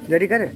Ready करे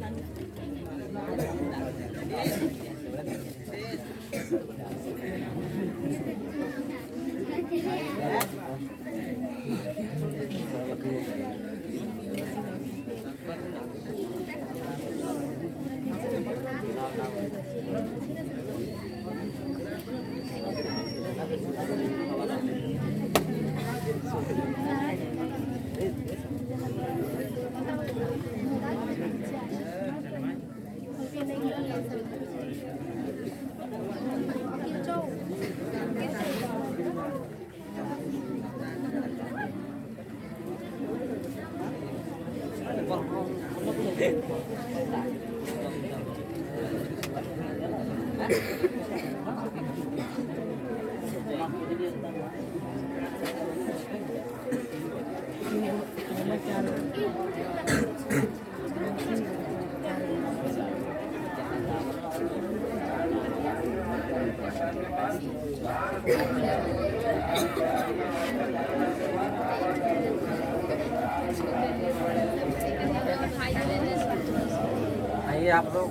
आइए आप लोग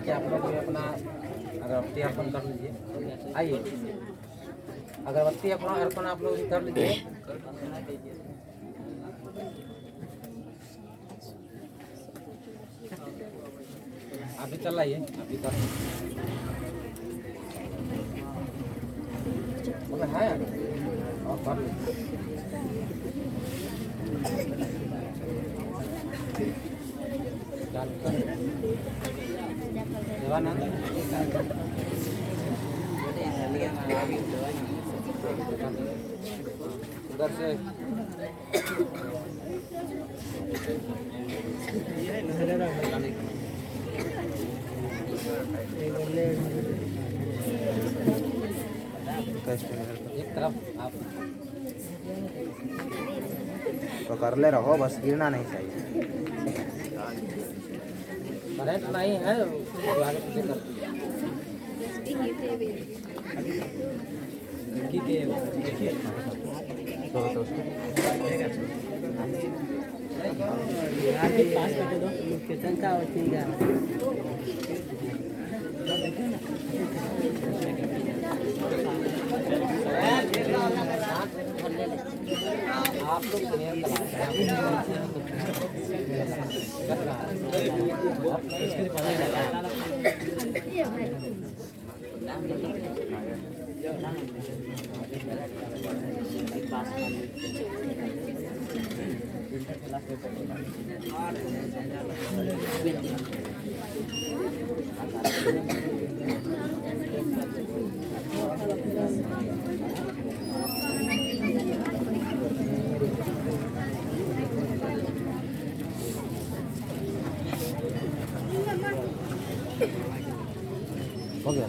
कि आप लोग अपना अगरबत्ती अर्पण कर लीजिए। आइए अगरबत्ती अपना अर्पण आप लोग कर लीजिए। आप भी चल आइए, आप भी कर है और कर देवानंद उधर से एक तरफ आप तो कर ले रहो, बस गिरना नहीं चाहिए। करंट नहीं है तो आगे पीछे करती आप लोग हो गया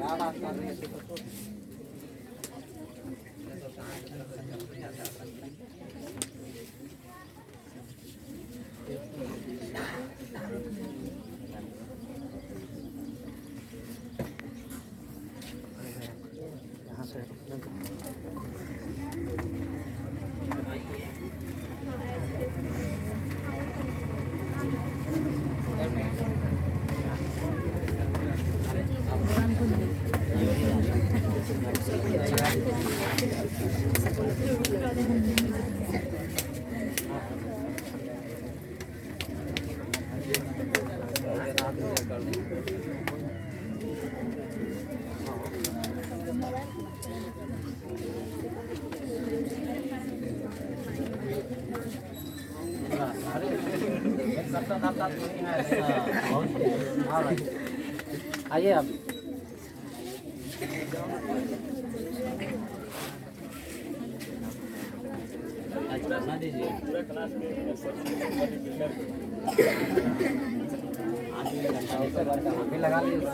क्या बात कर रही है? यहाँ से आइए आप। अभी लगा लीजिए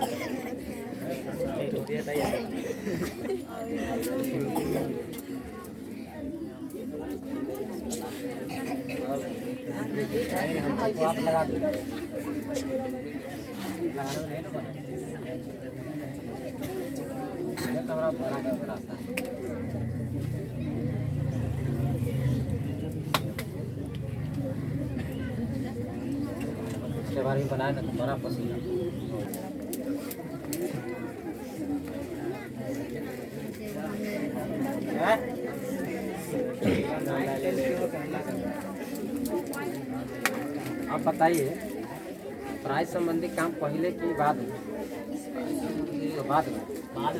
आप लगा दीजिए। कैमरा बड़ा कैमरा इसके बारे में बनाए ना तो बड़ा पसीना आप बताइए प्राइज संबंधी काम पहले की बाद में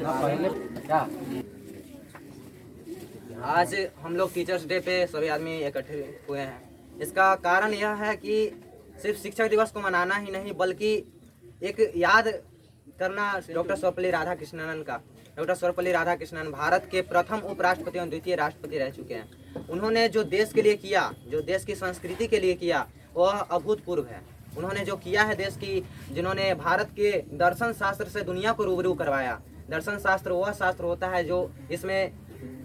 पहले क्या? आज हम लोग टीचर्स डे पे सभी आदमी इकट्ठे हुए हैं। इसका कारण यह है कि सिर्फ शिक्षक दिवस को मनाना ही नहीं बल्कि एक याद करना डॉक्टर सर्वपल्ली राधाकृष्णन का। डॉक्टर सर्वपल्ली राधाकृष्णन भारत के प्रथम उपराष्ट्रपति और द्वितीय राष्ट्रपति रह चुके हैं। उन्होंने जो देश के लिए किया, जो देश की संस्कृति के लिए किया, वह अभूतपूर्व है। उन्होंने जो किया है देश की, जिन्होंने भारत के दर्शन शास्त्र से दुनिया को रूबरू करवाया। दर्शन शास्त्र वह शास्त्र होता है जो इसमें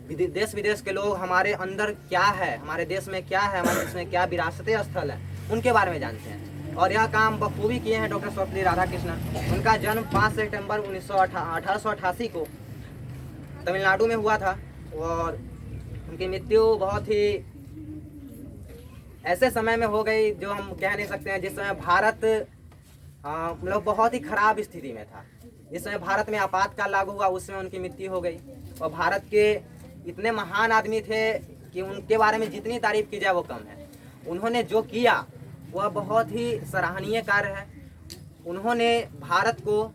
देश विदेश के लोग हमारे अंदर क्या है, हमारे देश में क्या है, हमारे देश में क्या विरासती स्थल है, उनके बारे में जानते हैं। और यह काम बखूबी किए हैं डॉक्टर सर्वपल्ली राधाकृष्णन। उनका जन्म 5 सितंबर 1888 को तमिलनाडु में हुआ था और उनकी मृत्यु बहुत ही ऐसे समय में हो गई जो हम कह नहीं सकते हैं। जिस समय भारत मतलब बहुत ही खराब स्थिति में था, जिस समय भारत में आपातकाल लागू हुआ, उस समय उनकी मृत्यु हो गई। और भारत के इतने महान आदमी थे कि उनके बारे में जितनी तारीफ की जाए वो कम है। उन्होंने जो किया वह बहुत ही सराहनीय कार्य है। उन्होंने भारत को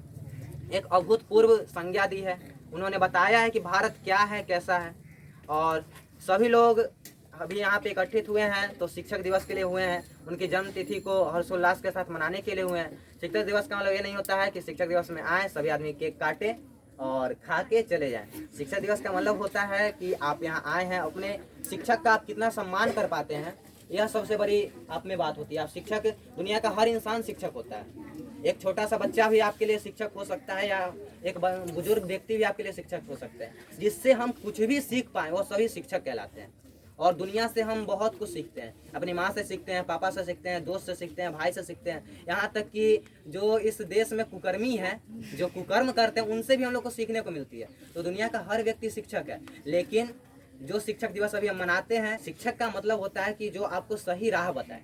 एक अभूतपूर्व संज्ञा दी है। उन्होंने बताया है कि भारत क्या है, कैसा है। और सभी लोग अभी यहाँ पे इकट्ठित हुए हैं तो शिक्षक दिवस के लिए हुए हैं। उनकी जन्म तिथि को हर्षोल्लास के साथ मनाने के लिए हुए हैं। शिक्षक दिवस का मतलब ये नहीं होता है कि शिक्षक दिवस में आए, सभी आदमी केक काटे और खा के चले जाएं। शिक्षक दिवस का मतलब होता है कि आप यहाँ आए हैं, अपने शिक्षक का आप कितना सम्मान कर पाते हैं, यह सबसे बड़ी आप में बात होती है। आप शिक्षक, दुनिया का हर इंसान शिक्षक होता है। एक छोटा सा बच्चा भी आपके लिए शिक्षक हो सकता है या एक बुजुर्ग व्यक्ति भी आपके लिए शिक्षक हो सकते हैं। जिससे हम कुछ भी सीख पाएँ वो सभी शिक्षक कहलाते हैं। और दुनिया से हम बहुत कुछ सीखते हैं, अपनी माँ से सीखते हैं, पापा से सीखते हैं, दोस्त से सीखते हैं, भाई से सीखते हैं। यहाँ तक कि जो इस देश में कुकर्मी है, जो कुकर्म करते हैं, उनसे भी हम लोग को सीखने को मिलती है। तो दुनिया का हर व्यक्ति शिक्षक है। लेकिन जो शिक्षक दिवस अभी हम मनाते हैं, शिक्षक का मतलब होता है कि जो आपको सही राह बताए।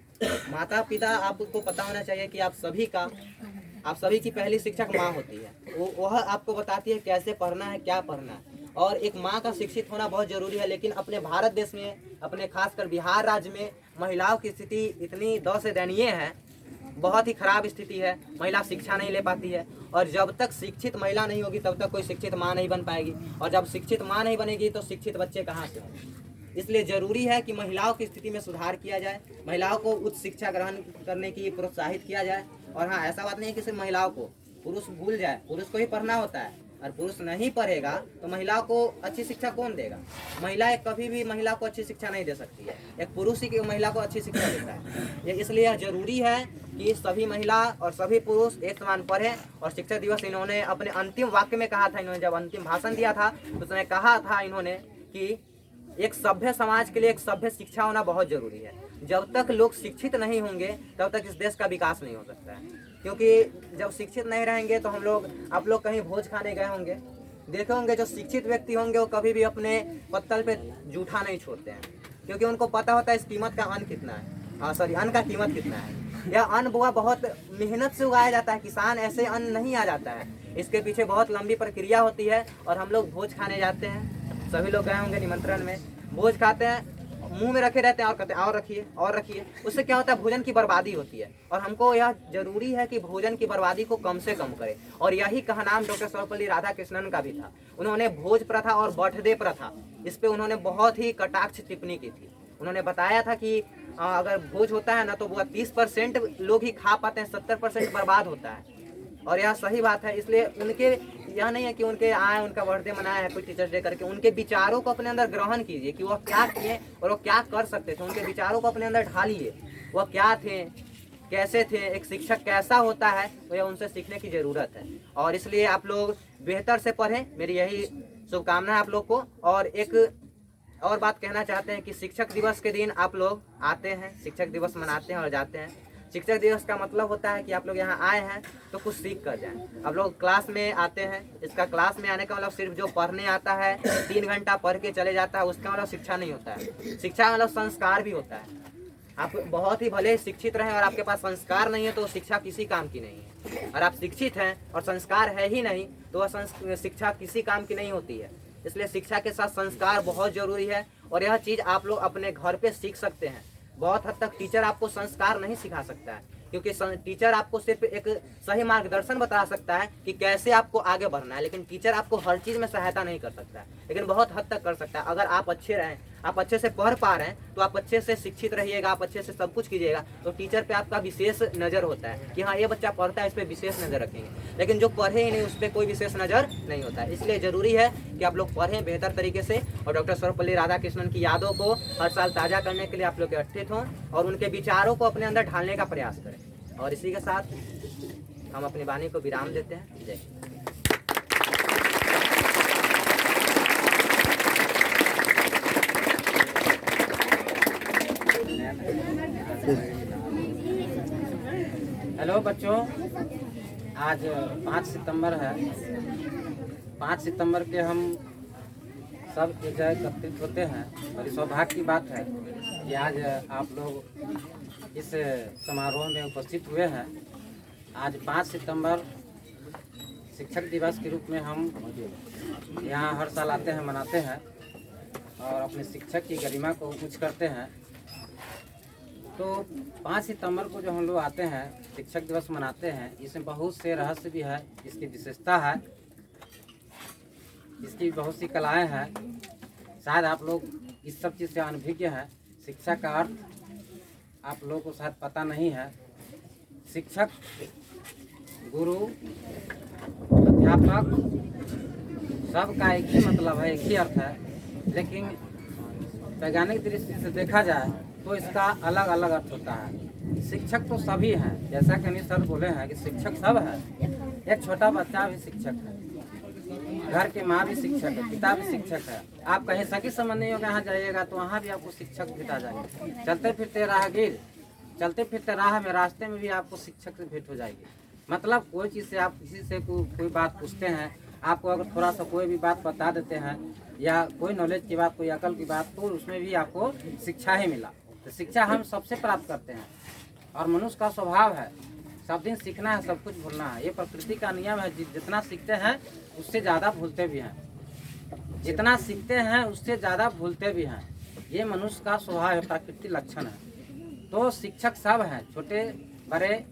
माता पिता, आपको पता होना चाहिए कि आप सभी की पहली शिक्षक माँ होती है। वह आपको बताती है कैसे पढ़ना है, क्या पढ़ना है। और एक माँ का शिक्षित होना बहुत जरूरी है। लेकिन अपने भारत देश में, अपने खासकर बिहार राज्य में महिलाओं की स्थिति इतनी से दयनीय है, बहुत ही खराब स्थिति है। महिला शिक्षा नहीं ले पाती है और जब तक शिक्षित महिला नहीं होगी तब तक कोई शिक्षित माँ नहीं बन पाएगी। और जब शिक्षित माँ नहीं बनेगी तो शिक्षित बच्चे कहाँ से होंगे। इसलिए जरूरी है कि महिलाओं की स्थिति में सुधार किया जाए, महिलाओं को उच्च शिक्षा ग्रहण करने की प्रोत्साहित किया जाए। और हाँ, ऐसा बात नहीं है कि सिर्फ महिलाओं को, पुरुष भूल जाए, पुरुष को ही पढ़ना होता है। और पुरुष नहीं पढ़ेगा तो महिला को अच्छी शिक्षा कौन देगा? महिला कभी भी महिला को अच्छी शिक्षा नहीं दे सकती है, एक पुरुष ही महिला को अच्छी शिक्षा देता है। ये इसलिए यह जरूरी है कि सभी महिला और सभी पुरुष एक समान पढ़ें। और शिक्षक दिवस इन्होंने अपने अंतिम वाक्य में कहा था, इन्होंने जब अंतिम भाषण दिया था तो उसमें कहा था इन्होंने कि एक सभ्य समाज के लिए एक सभ्य शिक्षा होना बहुत जरूरी है। जब तक लोग शिक्षित नहीं होंगे तब तक इस देश का विकास नहीं हो सकता है, क्योंकि जब शिक्षित नहीं रहेंगे तो आप लोग कहीं भोज खाने गए होंगे, देखे होंगे जो शिक्षित व्यक्ति होंगे वो कभी भी अपने पत्तल पे जूठा नहीं छोड़ते हैं, क्योंकि उनको पता होता है इस कीमत का अन्न कितना है, अन्न का कीमत कितना है। यह अन्न बुआ बहुत मेहनत से उगाया जाता है, किसान ऐसे अन्न नहीं आ जाता है, इसके पीछे बहुत लंबी प्रक्रिया होती है। और हम लोग भोज खाने जाते हैं, सभी लोग गए होंगे निमंत्रण में, भोज खाते हैं, मुंह में रखे रहते हैं और कहते हैं और रखिए। उससे क्या होता है, भोजन की बर्बादी होती है। और हमको यह जरूरी है कि भोजन की बर्बादी को कम से कम करें। और यही कहनाम डॉक्टर सर्वपल्ली राधाकृष्णन का भी था। उन्होंने भोज प्रथा और बर्थडे प्रथा इस पे उन्होंने बहुत ही कटाक्ष टिप्पणी की थी। उन्होंने बताया था कि अगर भोज होता है ना तो वो 30% लोग ही खा पाते हैं, 70% बर्बाद होता है। और यह सही बात है। इसलिए उनके यह नहीं है कि उनके आए उनका बर्थडे मनाया है कोई टीचर्स डे करके, उनके विचारों को अपने अंदर ग्रहण कीजिए कि वह क्या किए और वो क्या कर सकते थे। उनके विचारों को अपने अंदर ढालिए, वह क्या थे, कैसे थे, एक शिक्षक कैसा होता है, तो यह उनसे सीखने की ज़रूरत है। और इसलिए आप लोग बेहतर से पढ़ें, मेरी यही शुभकामना है आप लोग को। और एक और बात कहना चाहते हैं कि शिक्षक दिवस के दिन आप लोग आते हैं, शिक्षक दिवस मनाते हैं और जाते हैं। शिक्षक दिवस का मतलब होता है कि आप लोग यहाँ आए हैं तो कुछ सीख कर जाएं। आप लोग क्लास में आते हैं, इसका क्लास में आने का मतलब सिर्फ जो पढ़ने आता है 3 घंटा पढ़ के चले जाता है उसका मतलब शिक्षा नहीं होता है। शिक्षा मतलब संस्कार भी होता है। आप बहुत ही भले शिक्षित रहें और आपके पास संस्कार नहीं है तो शिक्षा किसी काम की नहीं है। और आप शिक्षित हैं और संस्कार है ही नहीं तो वह शिक्षा किसी काम की नहीं होती है। इसलिए शिक्षा के साथ संस्कार बहुत जरूरी है। और यह चीज़ आप लोग अपने घर पे सीख सकते हैं। बहुत हद तक टीचर आपको संस्कार नहीं सिखा सकता है, क्योंकि टीचर आपको सिर्फ एक सही मार्गदर्शन बता सकता है कि कैसे आपको आगे बढ़ना है, लेकिन टीचर आपको हर चीज़ में सहायता नहीं कर सकता है, लेकिन बहुत हद तक कर सकता है। अगर आप अच्छे रहें, आप अच्छे से पढ़ पा रहे हैं तो आप अच्छे से शिक्षित रहिएगा, आप अच्छे से सब कुछ कीजिएगा तो टीचर पे आपका विशेष नज़र होता है कि हाँ ये बच्चा पढ़ता है, इस पर विशेष नज़र रखेंगे। लेकिन जो पढ़े ही नहीं उस पर कोई विशेष नज़र नहीं होता है। इसलिए ज़रूरी है कि आप लोग पढ़ें बेहतर तरीके से और डॉक्टर सर्वपल्ली राधाकृष्णन की यादों को हर साल ताज़ा करने के लिए आप लोग एकत्रित हों और उनके विचारों को अपने अंदर ढालने का प्रयास करें। और इसी के साथ हम अपनी वाणी को विराम देते हैं। जय हिंद। हेलो बच्चों, आज 5 सितंबर है। 5 सितंबर के हम सब एक जगह एकत्रित होते हैं और इस सौभाग्य की बात है कि आज आप लोग इस समारोह में उपस्थित हुए हैं। आज 5 सितंबर शिक्षक दिवस के रूप में हम यहाँ हर साल आते हैं, मनाते हैं और अपने शिक्षक की गरिमा को ऊंच करते हैं। तो 5 सितंबर को जो हम लोग आते हैं शिक्षक दिवस मनाते हैं, इसमें बहुत से रहस्य भी है, इसकी विशेषता है, इसकी बहुत सी कलाएं हैं। शायद आप लोग इस सब चीज़ से अनभिज्ञ हैं। शिक्षा का अर्थ आप लोगों को शायद पता नहीं है। शिक्षक, गुरु, अध्यापक सबका एक ही मतलब है, एक ही अर्थ है, लेकिन वैज्ञानिक दृष्टि से देखा जाए तो इसका अलग अलग अर्थ होता है। शिक्षक तो सभी हैं, जैसा कि अनिल सर बोले हैं कि शिक्षक सब है। एक छोटा बच्चा भी शिक्षक है, घर की माँ भी शिक्षक है, पिता भी शिक्षक है। आप कहीं सगी संबंधियों के यहाँ जाइएगा तो वहाँ भी आपको शिक्षक भेटा जाएंगे। चलते फिरते राहगीर, चलते फिरते राह में, रास्ते में भी आपको शिक्षक से भेंट हो जाएगी। मतलब कोई चीज़ से आप किसी से कोई बात पूछते हैं, आपको अगर थोड़ा सा कोई भी बात बता देते हैं या कोई नॉलेज की बात, कोई अकल की बात, तो उसमें भी आपको शिक्षा ही मिला। तो शिक्षा हम सबसे प्राप्त करते हैं और मनुष्य का स्वभाव है सब दिन सीखना है, सब कुछ भूलना है। ये प्रकृति का नियम है। जितना सीखते हैं उससे ज़्यादा भूलते भी हैं, जितना सीखते हैं उससे ज़्यादा भूलते भी हैं। ये मनुष्य का स्वभाव है, प्राकृतिक लक्षण है। तो शिक्षक सब हैं, छोटे बड़े,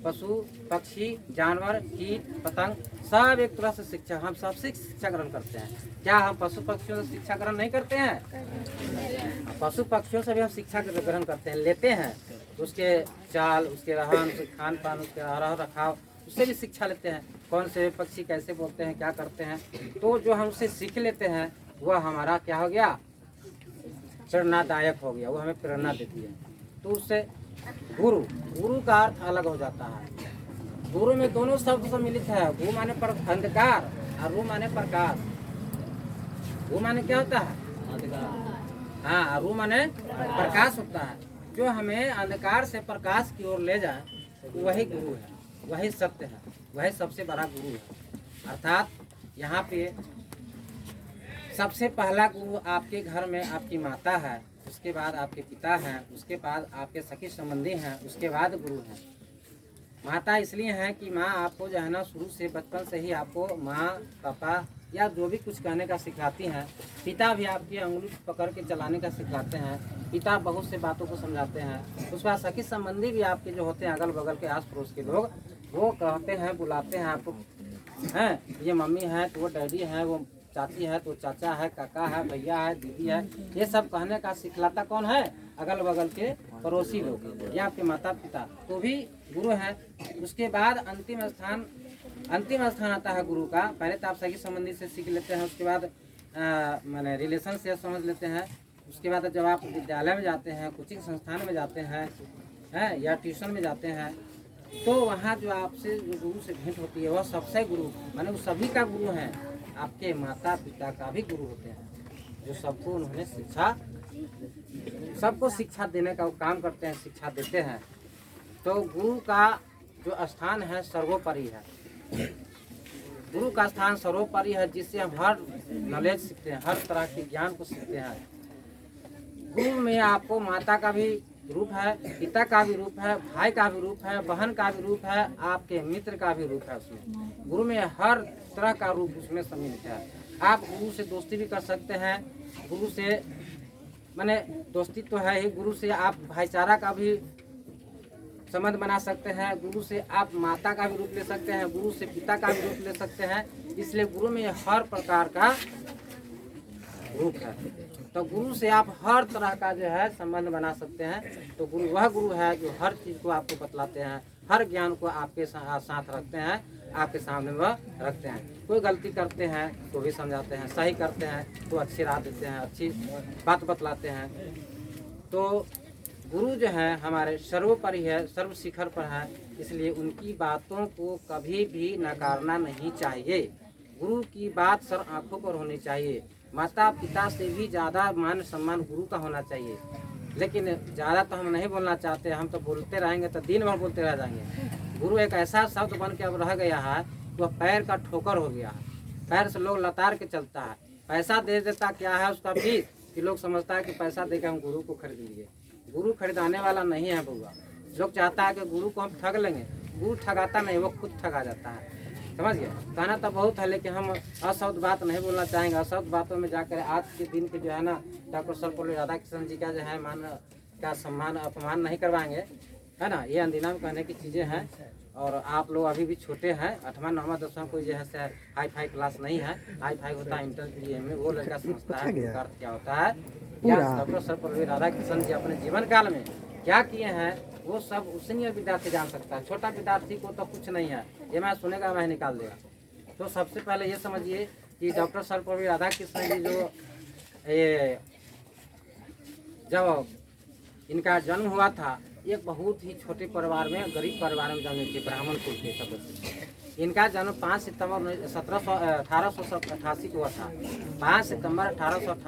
पशु पक्षी, जानवर, कीट पतंग, सब एक तरह से शिक्षा। हम सबसे शिक्षा ग्रहण करते हैं। क्या हम पशु पक्षियों से शिक्षा ग्रहण नहीं करते हैं? पशु पक्षियों से भी हम शिक्षा ग्रहण करते हैं, लेते हैं। उसके चाल, उसके रहन, उसके खान पान, उसके रख रखाव, उससे भी शिक्षा लेते हैं। कौन से पक्षी कैसे बोलते हैं, क्या करते हैं। तो जो हम उससे सीख लेते हैं वह हमारा क्या हो गया, प्रेरणादायक हो गया, वो हमें प्रेरणा देती है। तो उससे गुरु, गुरु का अर्थ अलग हो जाता है। गुरु में दोनों शब्द सम्मिलित है। गु माने पर अंधकार और रू माने प्रकाश। गु माने क्या होता है, हाँ, रू माने प्रकाश होता है। जो हमें अंधकार से प्रकाश की ओर ले जाए वही गुरु है, वही सत्य है, वही सबसे बड़ा गुरु है। अर्थात यहाँ पे सबसे पहला गुरु आपके घर में आपकी माता है, उसके बाद आपके पिता हैं, उसके बाद आपके सखी संबंधी हैं, उसके बाद गुरु हैं। माता इसलिए है कि माँ आपको जो है ना शुरू से बचपन से ही आपको माँ पापा या जो भी कुछ कहने का सिखाती हैं। पिता भी आपकी अंगुली पकड़ के चलाने का सिखाते हैं। पिता बहुत से बातों को समझाते हैं। उसके बाद सखी संबंधी भी आपके जो होते हैं अगल बगल के आस पड़ोस के लोग, वो कहते हैं, बुलाते हैं आपको, हैं ये मम्मी है तो वो डैडी है, वो चाची है तो चाचा है, काका है, भैया है, दीदी है। ये सब कहने का सिखलाता कौन है, अगल बगल के पड़ोसी लोग या आपके माता पिता, तो भी गुरु हैं। उसके बाद अंतिम स्थान आता है गुरु का। पहले तो आप सही संबंधी से सीख लेते हैं, उसके बाद मैंने रिलेशन से समझ लेते हैं। उसके बाद जब आप विद्यालय में जाते हैं, कोचिंग संस्थान में जाते हैं, या ट्यूशन में जाते हैं, तो वहाँ जो आपसे जो गुरु से भेंट होती है वह सबसे गुरु माने वो सभी का गुरु हैं। आपके माता पिता का भी गुरु होते हैं, जो सबको उन्होंने सबको शिक्षा देने का वो काम करते हैं, शिक्षा देते हैं। तो गुरु का जो स्थान है सर्वोपरि है। गुरु का स्थान सर्वोपरि है, जिससे हम हर नॉलेज सीखते हैं, हर तरह के ज्ञान को सीखते हैं। गुरु में आपको माता का भी रूप है, पिता का भी रूप है, भाई का भी रूप है, बहन का भी रूप है, आपके मित्र का भी रूप है। उसमें गुरु में हर तरह का रूप उसमें सम्मिलित है। आप गुरु से दोस्ती भी कर सकते हैं। गुरु से माने दोस्ती तो है ही, गुरु से आप भाईचारा का भी संबंध बना सकते हैं। गुरु से आप माता का भी रूप ले सकते हैं, गुरु से पिता का भी रूप ले सकते हैं। इसलिए गुरु में हर प्रकार का रूप है। तो गुरु से आप हर तरह का जो है संबंध बना सकते हैं। तो गुरु वह गुरु है जो हर चीज़ को आपको बतलाते हैं, हर ज्ञान को आपके साथ रखते हैं, आपके सामने वह रखते हैं। कोई गलती करते हैं तो भी समझाते हैं, सही करते हैं तो अच्छी राह देते हैं, अच्छी बात बतलाते हैं। तो गुरु जो है हमारे सर्वोपरि है, सर्व शिखर पर है, इसलिए उनकी बातों को कभी भी नकारना नहीं चाहिए। गुरु की बात सर आंखों पर होनी चाहिए। माता पिता से भी ज़्यादा मान सम्मान गुरु का होना चाहिए। लेकिन ज़्यादा तो हम नहीं बोलना चाहते, हम तो बोलते रहेंगे तो दिन भर बोलते रह जाएंगे। गुरु एक ऐसा शब्द बन के अब रह गया है, वह पैर का ठोकर हो गया है। पैर से लोग लतार के चलता है। पैसा दे देता क्या है उसका फीस, कि लोग समझता है कि पैसा देकर हम गुरु को खरीद लिए। गुरु खरीदाने वाला नहीं है बउआ। लोग चाहता है कि गुरु को हम ठग लेंगे, गुरु ठगाता नहीं, वो खुद ठगा जाता है। समझ गए। कहना तो बहुत है, लेकिन हम अशब्द बात नहीं बोलना चाहेंगे। अशब्द बातों में जाकर आज के दिन के जो है ना डॉक्टर सर्वपल्ली राधाकृष्णन जी का जो है मान का सम्मान अपमान नहीं करवाएंगे, है ना। ये अंदिनाम कहने की चीज़ें हैं। और आप लोग अभी भी छोटे हैं, 8वां 9वां 10वां कोई जो है हाई फाई क्लास नहीं है। हाई फाई होता है इंटरमीडिएट में, वो लड़का समझता है कि अर्थ क्या होता है। डॉक्टर सर्वपल्ली राधाकृष्णन जी अपने जीवन काल में क्या किए हैं वो सब सीनियर विद्यार्थी जान सकता है। छोटा विद्यार्थी को तो कुछ नहीं है, ये मैं सुनेगा मैं निकाल देगा। तो सबसे पहले ये समझिए कि डॉक्टर सर्वपल्ली राधाकृष्णन जी जो ये जब इनका जन्म हुआ था, एक बहुत ही छोटे परिवार में, गरीब परिवार में जन्मे थे, ब्राह्मण कुल के सदस्य। इनका जन्म 5 सितंबर 1888 को हुआ था। 5 सितंबर 1888